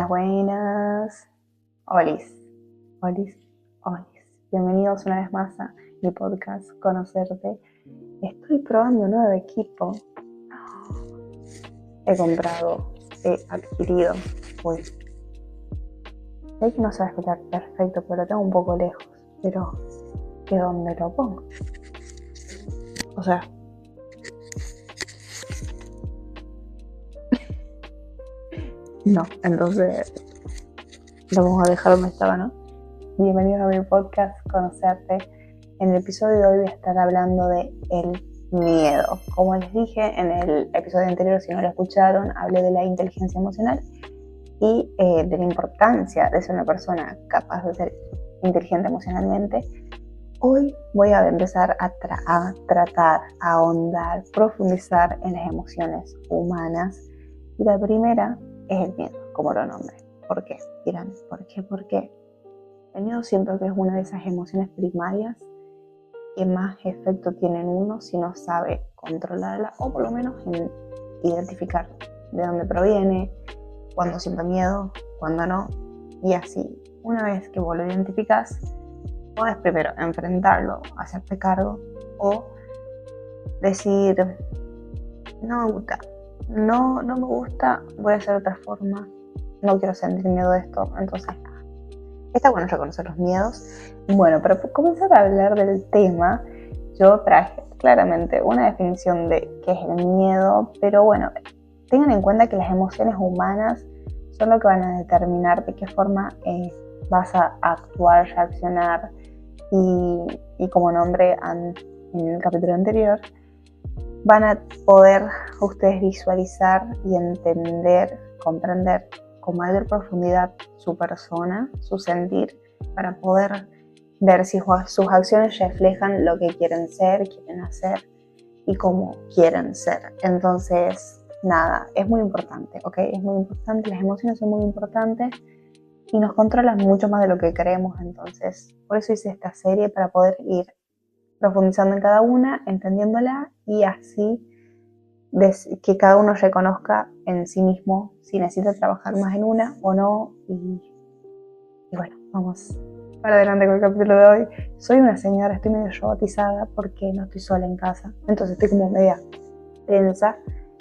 Buenas. Olis. Bienvenidos una vez más a mi podcast Conocerte. Estoy probando un nuevo equipo. He adquirido. Sé que no se va a escuchar perfecto, pero lo tengo un poco lejos. Pero, ¿de dónde lo pongo? O sea... no, entonces lo vamos a dejar donde estaba, ¿no? Bienvenidos a mi podcast Conocerte. En el episodio de hoy voy a estar hablando de el miedo. Como les dije en el episodio anterior, si no lo escucharon, hablé de la inteligencia emocional y de la importancia de ser una persona capaz de ser inteligente emocionalmente. Hoy voy a empezar a tratar, a ahondar, profundizar en las emociones humanas. Y la primera es el miedo, como lo nombré. ¿Por qué? Dirán, ¿por qué? El miedo siento que es una de esas emociones primarias que más efecto tiene en uno si no sabe controlarla o por lo menos en identificar de dónde proviene, cuándo siento miedo, cuándo no. Y así, una vez que vos lo identificás, podés primero enfrentarlo, hacerte cargo o decir, no me gusta. No me gusta, voy a hacer de otra forma, no quiero sentir miedo de esto, entonces está bueno reconocer los miedos. Bueno, para comenzar a hablar del tema, yo traje claramente una definición de qué es el miedo, pero bueno, tengan en cuenta que las emociones humanas son lo que van a determinar de qué forma vas a actuar, reaccionar y como nombré en el capítulo anterior, van a poder ustedes visualizar y entender, comprender con mayor profundidad su persona, su sentir, para poder ver si sus acciones reflejan lo que quieren ser, quieren hacer y cómo quieren ser. Entonces, nada, es muy importante, ¿ok? Es muy importante, las emociones son muy importantes y nos controlan mucho más de lo que creemos. Entonces, por eso hice esta serie, para poder ir profundizando en cada una, entendiéndola y así que cada uno reconozca en sí mismo si necesita trabajar más en una o no. Y bueno, vamos para adelante con el capítulo de hoy. Soy una señora, estoy medio robotizada porque no estoy sola en casa, entonces estoy como media tensa.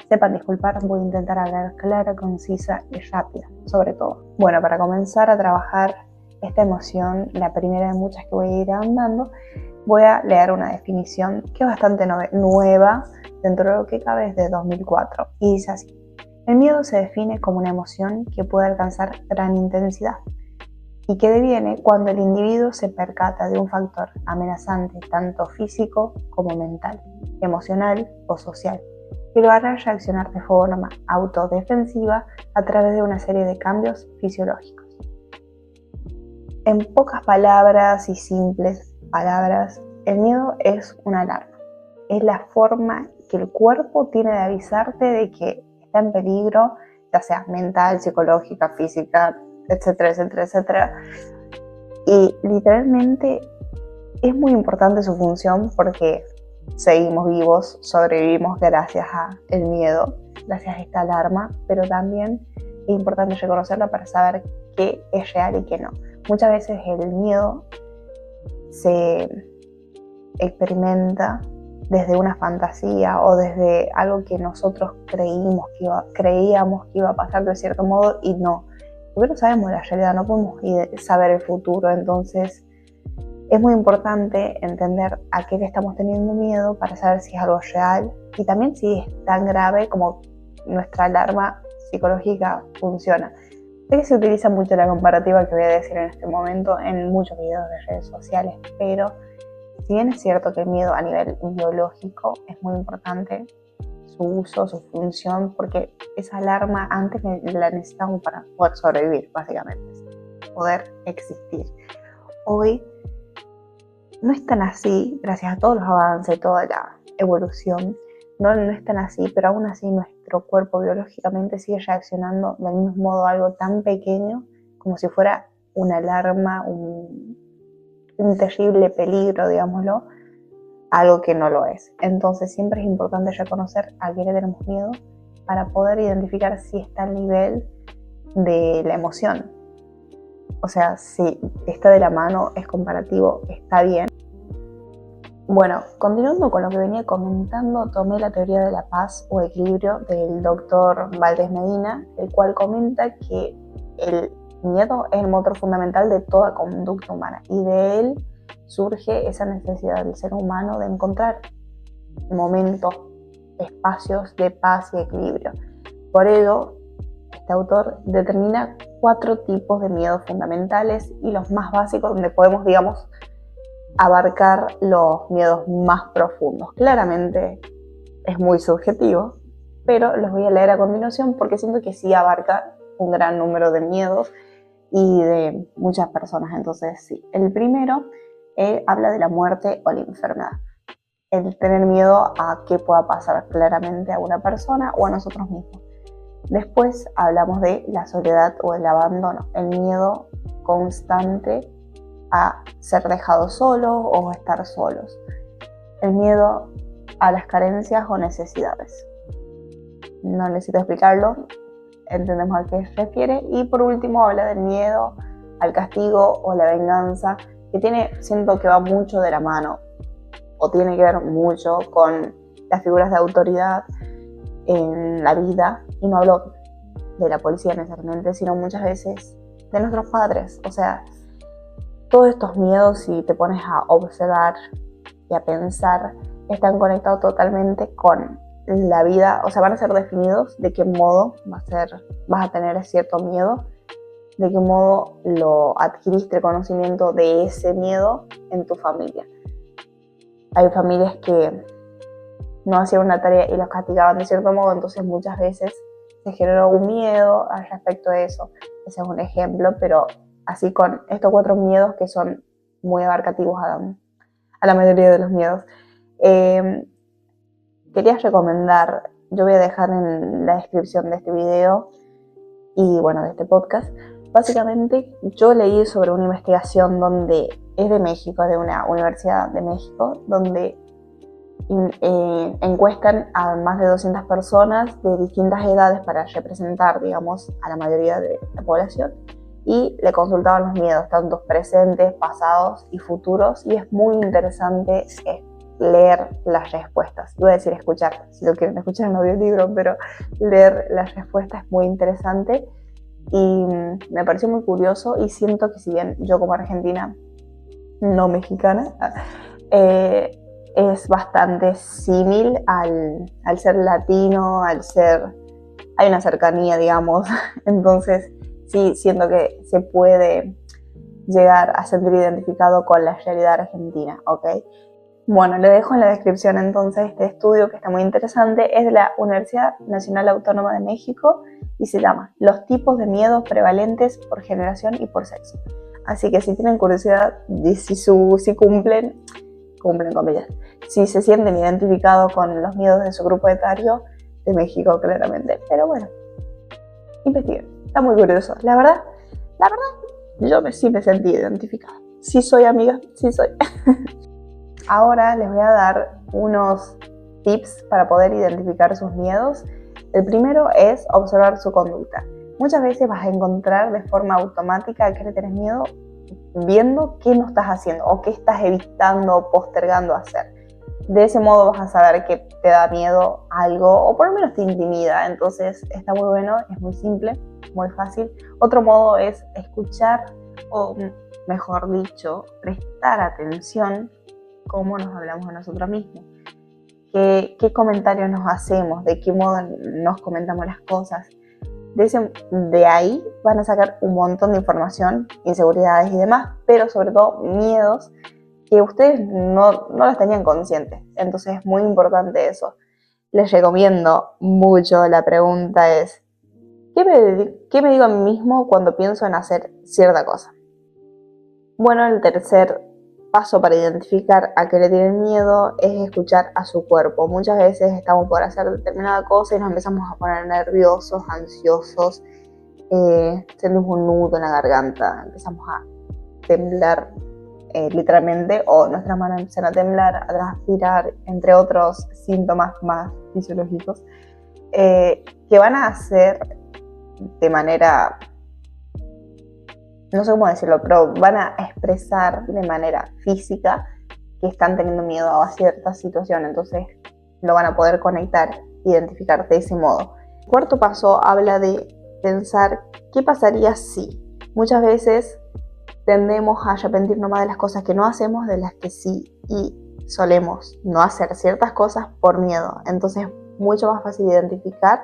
Sepan disculpar, voy a intentar hablar clara, concisa y rápida, sobre todo. Bueno, para comenzar a trabajar esta emoción, la primera de muchas que voy a ir andando, voy a leer una definición que es bastante nueva dentro de lo que cabe, desde 2004. Y dice así: el miedo se define como una emoción que puede alcanzar gran intensidad y que deviene cuando el individuo se percata de un factor amenazante, tanto físico como mental, emocional o social, que lo hará reaccionar de forma autodefensiva a través de una serie de cambios fisiológicos. En pocas palabras y simples palabras, el miedo es una alarma. Es la forma que el cuerpo tiene de avisarte de que está en peligro, ya sea mental, psicológica, física, etcétera, etcétera, etcétera. Y literalmente es muy importante su función porque seguimos vivos, sobrevivimos gracias al miedo, gracias a esta alarma, pero también es importante reconocerla para saber qué es real y qué no. Muchas veces el miedo se experimenta desde una fantasía o desde algo que nosotros creíamos que iba a pasar de cierto modo y no. Porque no sabemos la realidad, no podemos saber el futuro. Entonces es muy importante entender a qué le estamos teniendo miedo para saber si es algo real y también si es tan grave como nuestra alarma psicológica funciona. Sé que se utiliza mucho la comparativa que voy a decir en este momento en muchos videos de redes sociales, pero si bien es cierto que el miedo a nivel biológico es muy importante, su uso, su función, porque esa alarma antes la necesitamos para poder sobrevivir, básicamente, poder existir. Hoy no es tan así, gracias a todos los avances, toda la evolución, no es tan así, pero aún así nuestro cuerpo biológicamente sigue reaccionando del mismo modo a algo tan pequeño como si fuera una alarma, un terrible peligro, digámoslo, algo que no lo es. Entonces siempre es importante reconocer a qué le tenemos miedo para poder identificar si está al nivel de la emoción. O sea, si está de la mano, es comparativo, está bien. Bueno, continuando con lo que venía comentando, tomé la teoría de la paz o equilibrio del doctor Valdés Medina, el cual comenta que el miedo es el motor fundamental de toda conducta humana y de él surge esa necesidad del ser humano de encontrar momentos, espacios de paz y equilibrio. Por ello, este autor determina 4 tipos de miedos fundamentales y los más básicos donde podemos, digamos, abarcar los miedos más profundos. Claramente es muy subjetivo, pero los voy a leer a continuación porque siento que sí abarca un gran número de miedos y de muchas personas. Entonces sí, el primero habla de la muerte o la enfermedad. El tener miedo a qué pueda pasar claramente a una persona o a nosotros mismos. Después hablamos de la soledad o el abandono, el miedo constante a ser dejados solos o estar solos. El miedo a las carencias o necesidades. No necesito explicarlo, entendemos a qué se refiere. Y por último habla del miedo al castigo o la venganza, que siento que va mucho de la mano o tiene que ver mucho con las figuras de autoridad en la vida, y no hablo de la policía necesariamente, sino muchas veces de nuestros padres. O sea, todos estos miedos, si te pones a observar y a pensar, están conectados totalmente con la vida. O sea, van a ser definidos de qué modo vas a tener cierto miedo, de qué modo lo adquiriste el conocimiento de ese miedo en tu familia. Hay familias que no hacían una tarea y los castigaban de cierto modo, entonces muchas veces se generó un miedo al respecto de eso. Ese es un ejemplo, pero así con estos 4 miedos que son muy abarcativos a la mayoría de los miedos. Quería recomendar, yo voy a dejar en la descripción de este video y bueno, de este podcast, básicamente yo leí sobre una investigación donde es de México, de una universidad de México, donde encuestan a más de 200 personas de distintas edades para representar, digamos, a la mayoría de la población, y le consultaban los miedos, tanto presentes, pasados y futuros, y es muy interesante leer las respuestas. Iba a decir escuchar, si lo quieren escuchar en audiolibro, pero leer las respuestas es muy interesante y me pareció muy curioso, y siento que si bien yo como argentina, no mexicana, es bastante símil al ser latino, hay una cercanía, digamos, entonces sí siento que se puede llegar a sentir identificado con la realidad argentina, ¿ok? Bueno, le dejo en la descripción entonces este estudio que está muy interesante, es de la Universidad Nacional Autónoma de México y se llama Los tipos de miedos prevalentes por generación y por sexo. Así que si tienen curiosidad de si cumplen comillas, si se sienten identificados con los miedos de su grupo etario, de México claramente. Pero bueno, investiguen, está muy curioso. La verdad, yo sí me sentí identificada. Sí soy amiga, sí soy. Ahora les voy a dar unos tips para poder identificar sus miedos. El primero es observar su conducta. Muchas veces vas a encontrar de forma automática a qué le tienes miedo viendo qué no estás haciendo o qué estás evitando o postergando hacer. De ese modo vas a saber que te da miedo algo o por lo menos te intimida. Entonces está muy bueno, es muy simple, muy fácil. Otro modo es escuchar o mejor dicho, prestar atención cómo nos hablamos a nosotros mismos. ¿Qué comentarios nos hacemos? ¿De qué modo nos comentamos las cosas? De ahí van a sacar un montón de información, inseguridades y demás, pero sobre todo miedos que ustedes no las tenían conscientes. Entonces es muy importante eso. Les recomiendo mucho, la pregunta es, ¿qué me digo a mí mismo cuando pienso en hacer cierta cosa? Bueno, el tercer paso para identificar a qué le tienen miedo es escuchar a su cuerpo. Muchas veces estamos por hacer determinada cosa y nos empezamos a poner nerviosos, ansiosos, sentimos un nudo en la garganta, empezamos a temblar literalmente, o nuestras manos empiezan a temblar, a transpirar, entre otros síntomas más fisiológicos, que van a hacer de manera, no sé cómo decirlo, pero van a expresar de manera física que están teniendo miedo a cierta situación, entonces lo van a poder conectar, identificar de ese modo. El cuarto paso habla de pensar qué pasaría si. Muchas veces tendemos a arrepentirnos más de las cosas que no hacemos de las que sí, y solemos no hacer ciertas cosas por miedo. Entonces es mucho más fácil identificar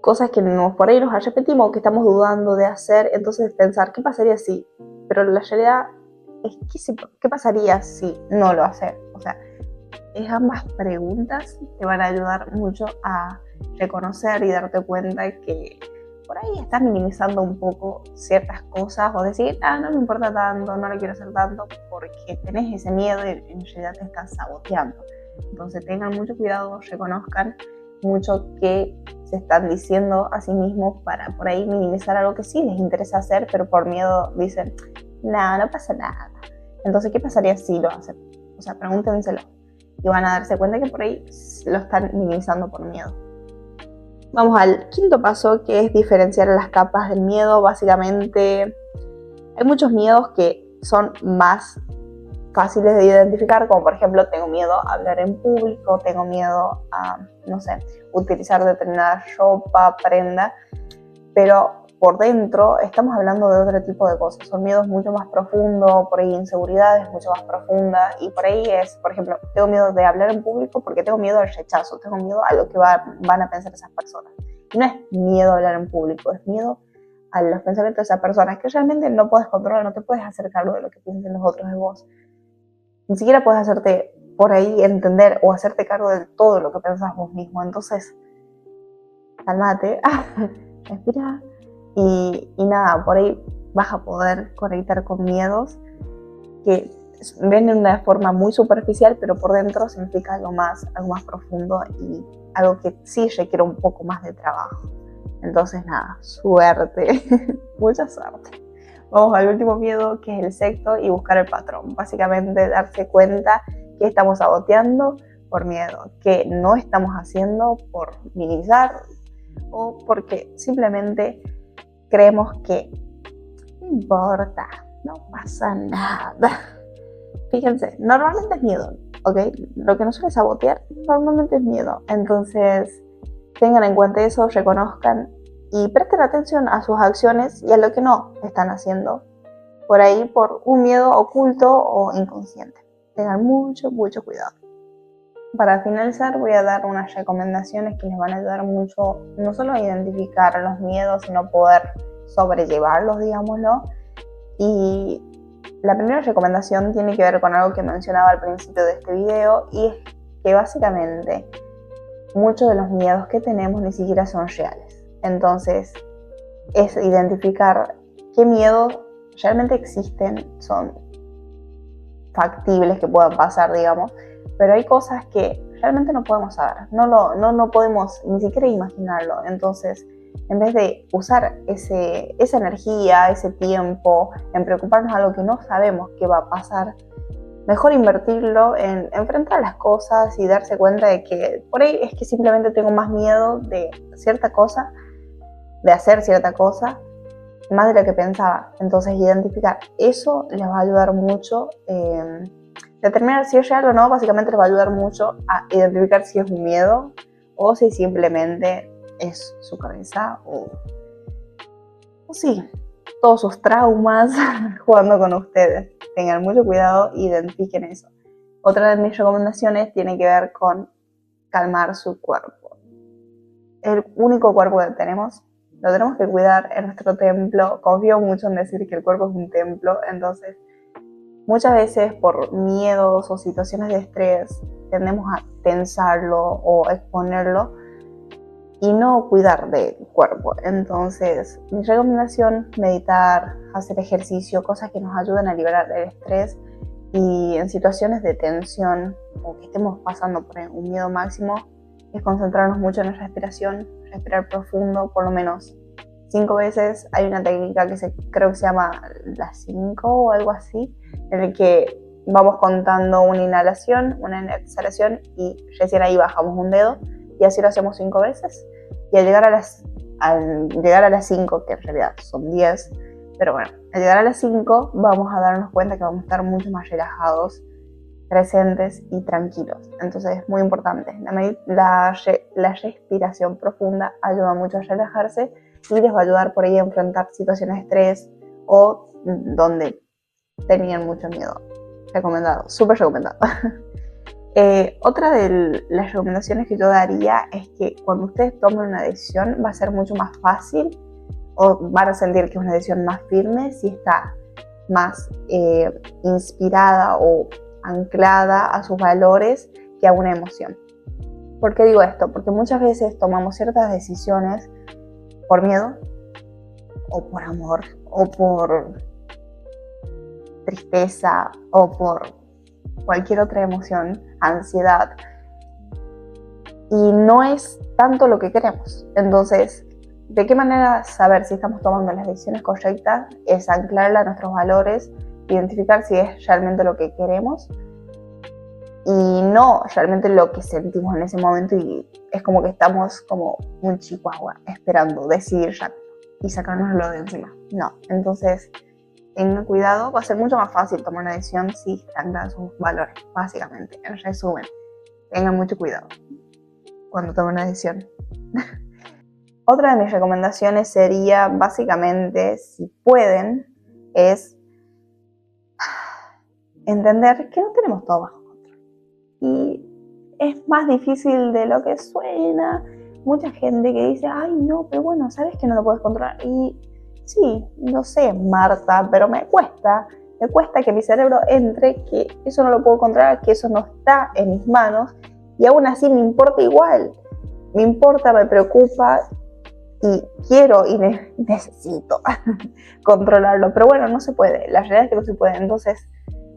cosas que por ahí nos arrepentimos o que estamos dudando de hacer, entonces pensar qué pasaría si. Pero la realidad es qué pasaría si no lo haces. O sea, ambas preguntas te van a ayudar mucho a reconocer y darte cuenta que por ahí estás minimizando un poco ciertas cosas o decir, no me importa tanto, no lo quiero hacer tanto, porque tenés ese miedo y en realidad te estás saboteando. Entonces tengan mucho cuidado, reconozcan mucho que se están diciendo a sí mismos para por ahí minimizar algo que sí les interesa hacer, pero por miedo dicen, no pasa nada. Entonces, ¿qué pasaría si lo hacen? O sea, pregúntenselo y van a darse cuenta que por ahí lo están minimizando por miedo. Vamos al quinto paso, que es diferenciar las capas del miedo. Básicamente, hay muchos miedos que son más fáciles de identificar, como por ejemplo, tengo miedo a hablar en público, tengo miedo a, utilizar determinada ropa, prenda, pero por dentro estamos hablando de otro tipo de cosas, son miedos mucho más profundos, por ahí inseguridades mucho más profundas, y por ahí es, por ejemplo, tengo miedo de hablar en público porque tengo miedo al rechazo, tengo miedo a lo que van a pensar esas personas. Y no es miedo a hablar en público, es miedo a los pensamientos de esas personas que realmente no puedes controlar, no te puedes hacer cargo de lo que piensen los otros de vos. Ni siquiera puedes hacerte por ahí entender o hacerte cargo de todo lo que pensás vos mismo. Entonces, calmate, respira y nada, por ahí vas a poder conectar con miedos que ven de una forma muy superficial, pero por dentro significa algo más profundo y algo que sí requiere un poco más de trabajo. Entonces nada, suerte, mucha suerte. Vamos al último miedo, que es el sexto, y buscar el patrón. Básicamente darse cuenta que estamos saboteando por miedo, que no estamos haciendo por minimizar o porque simplemente creemos que no importa, no pasa nada. Fíjense, normalmente es miedo, ¿ok? Lo que nos suele sabotear normalmente es miedo. Entonces, tengan en cuenta eso, reconozcan y presten atención a sus acciones y a lo que no están haciendo por ahí por un miedo oculto o inconsciente. Tengan mucho cuidado. Para finalizar, voy a dar unas recomendaciones que les van a ayudar mucho, no solo a identificar los miedos, sino poder sobrellevarlos, digámoslo. Y la primera recomendación tiene que ver con algo que mencionaba al principio de este video, y es que básicamente muchos de los miedos que tenemos ni siquiera son reales. Entonces, es identificar qué miedos realmente existen, son factibles que puedan pasar, digamos, pero hay cosas que realmente no podemos saber, no podemos ni siquiera imaginarlo. Entonces, en vez de usar esa energía, ese tiempo en preocuparnos de algo que no sabemos qué va a pasar, mejor invertirlo en enfrentar las cosas y darse cuenta de que por ahí es que simplemente tengo más miedo de cierta cosa, de hacer cierta cosa, más de lo que pensaba. Entonces, identificar eso les va a ayudar mucho. Determinar si es real o no, básicamente les va a ayudar mucho a identificar si es un miedo o si simplemente es su cabeza o sí, todos sus traumas jugando con ustedes. Tengan mucho cuidado e identifiquen eso. Otra de mis recomendaciones tiene que ver con calmar su cuerpo. El único cuerpo que tenemos, lo tenemos que cuidar, en nuestro templo. Confío mucho en decir que el cuerpo es un templo, entonces muchas veces por miedos o situaciones de estrés tendemos a tensarlo o exponerlo y no cuidar del cuerpo. Entonces, mi recomendación, meditar, hacer ejercicio, cosas que nos ayuden a liberar el estrés, y en situaciones de tensión o que estemos pasando por un miedo máximo, es concentrarnos mucho en la respiración, respirar profundo, por lo menos 5 veces. Hay una técnica que creo que se llama las 5 o algo así, en el que vamos contando una inhalación, una exhalación y recién ahí bajamos un dedo y así lo hacemos 5 veces. Y al llegar a las 5, que en realidad son 10, pero bueno, al llegar a las 5 vamos a darnos cuenta que vamos a estar mucho más relajados, presentes y tranquilos. Entonces es muy importante. La respiración profunda ayuda mucho a relajarse y les va a ayudar por ahí a enfrentar situaciones de estrés o donde tenían mucho miedo. Recomendado, súper recomendado. Otra de las recomendaciones que yo daría es que cuando ustedes tomen una decisión va a ser mucho más fácil o van a sentir que es una decisión más firme si está más inspirada o anclada a sus valores que a una emoción. ¿Por qué digo esto? Porque muchas veces tomamos ciertas decisiones por miedo o por amor o por tristeza o por cualquier otra emoción, ansiedad, y no es tanto lo que queremos. Entonces, ¿de qué manera saber si estamos tomando las decisiones correctas? Es anclarla a nuestros valores, identificar si es realmente lo que queremos y no realmente lo que sentimos en ese momento, y es como que estamos como un chihuahua esperando decidir rápido y sacárnoslo de encima. No, entonces tengan cuidado, va a ser mucho más fácil tomar una decisión si están en sus valores, básicamente. En resumen, tengan mucho cuidado cuando tomen una decisión. Otra de mis recomendaciones sería, básicamente, si pueden, es entender que no tenemos todo bajo control. Y es más difícil de lo que suena. Mucha gente que dice, ay no, pero bueno, sabes que no lo puedes controlar. Y sí, no sé, Marta, pero me cuesta que mi cerebro entre que eso no lo puedo controlar, que eso no está en mis manos, y aún así me importa igual. Me importa, me preocupa y quiero y necesito controlarlo, pero bueno, no se puede, la realidad es que no se puede. Entonces,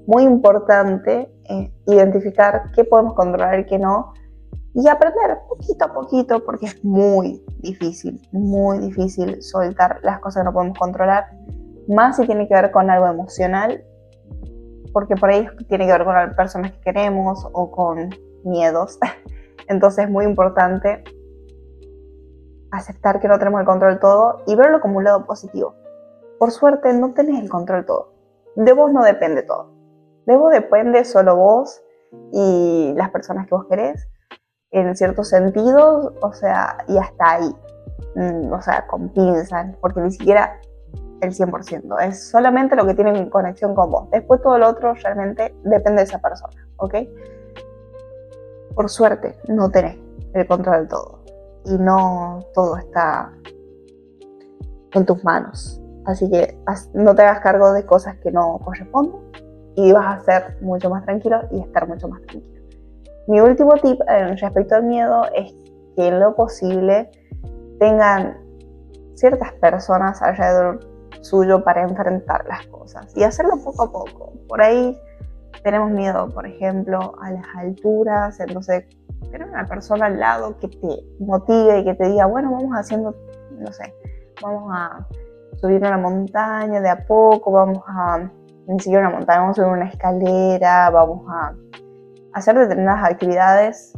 muy importante identificar qué podemos controlar y qué no, y aprender poquito a poquito, porque es muy difícil soltar las cosas que no podemos controlar, más si tiene que ver con algo emocional, porque por ahí tiene que ver con las personas que queremos o con miedos. Entonces es muy importante aceptar que no tenemos el control de todo y verlo como un lado positivo. Por suerte no tenés el control de todo. De vos no depende todo. De vos depende solo vos y las personas que vos querés, en ciertos sentidos, o sea, y hasta ahí. O sea, con pinzas, porque ni siquiera el 100%. Es solamente lo que tiene conexión con vos. Después todo lo otro realmente depende de esa persona, ¿ok? Por suerte no tenés el control de todo. Y no todo está en tus manos. Así que no te hagas cargo de cosas que no corresponden y vas a ser mucho más tranquilo y estar mucho más tranquilo. Mi último tip respecto al miedo es que en lo posible tengan ciertas personas alrededor suyo para enfrentar las cosas y hacerlo poco a poco. Por ahí tenemos miedo, por ejemplo, a las alturas, entonces tener una persona al lado que te motive y que te diga, bueno, vamos haciendo, no sé, vamos a subir una montaña de a poco, ni siquiera una montaña, vamos a subir una escalera, vamos a hacer determinadas actividades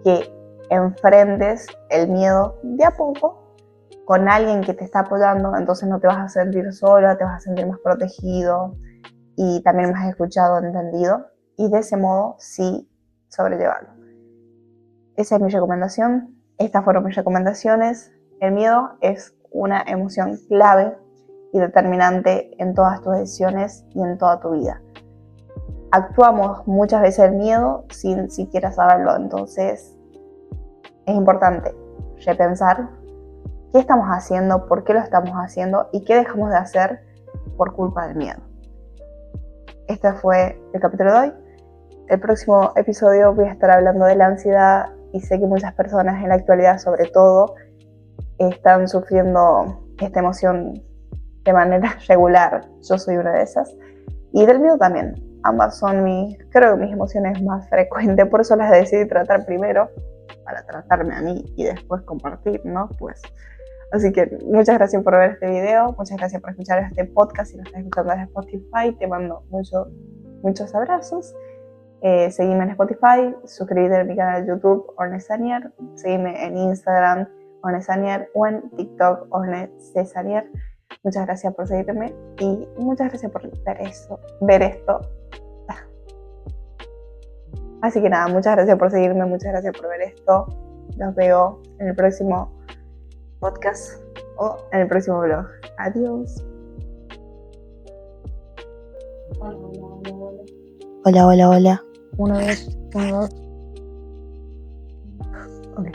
que enfrentes el miedo de a poco con alguien que te está apoyando, entonces no te vas a sentir sola, te vas a sentir más protegido y también más escuchado, entendido, y de ese modo sí sobrellevarlo. Esa es mi recomendación, estas fueron mis recomendaciones. El miedo es una emoción clave y determinante en todas tus decisiones y en toda tu vida. Actuamos muchas veces el miedo sin siquiera saberlo, entonces es importante repensar qué estamos haciendo, por qué lo estamos haciendo y qué dejamos de hacer por culpa del miedo. Este fue el capítulo de hoy. El próximo episodio voy a estar hablando de la ansiedad y sé que muchas personas en la actualidad, sobre todo, están sufriendo esta emoción de manera regular. Yo soy una de esas. Y del miedo también. Ambas son creo que mis emociones más frecuentes, por eso las decidí tratar primero, para tratarme a mí y después compartir, ¿no? Pues Así que muchas gracias por ver este video, muchas gracias por escuchar este podcast. Si lo estás escuchando desde Spotify, te mando muchos abrazos. Seguime en Spotify, suscríbete a mi canal de YouTube, Ornesanier, seguime en Instagram, Ornesanier, o en TikTok, Ornesanier. Muchas gracias por seguirme y muchas gracias por ver esto. Así que nada, muchas gracias por seguirme, muchas gracias por ver esto. Los veo en el próximo podcast o en el próximo vlog. Adiós. Hola. 1, 2, 1, 2. Ok.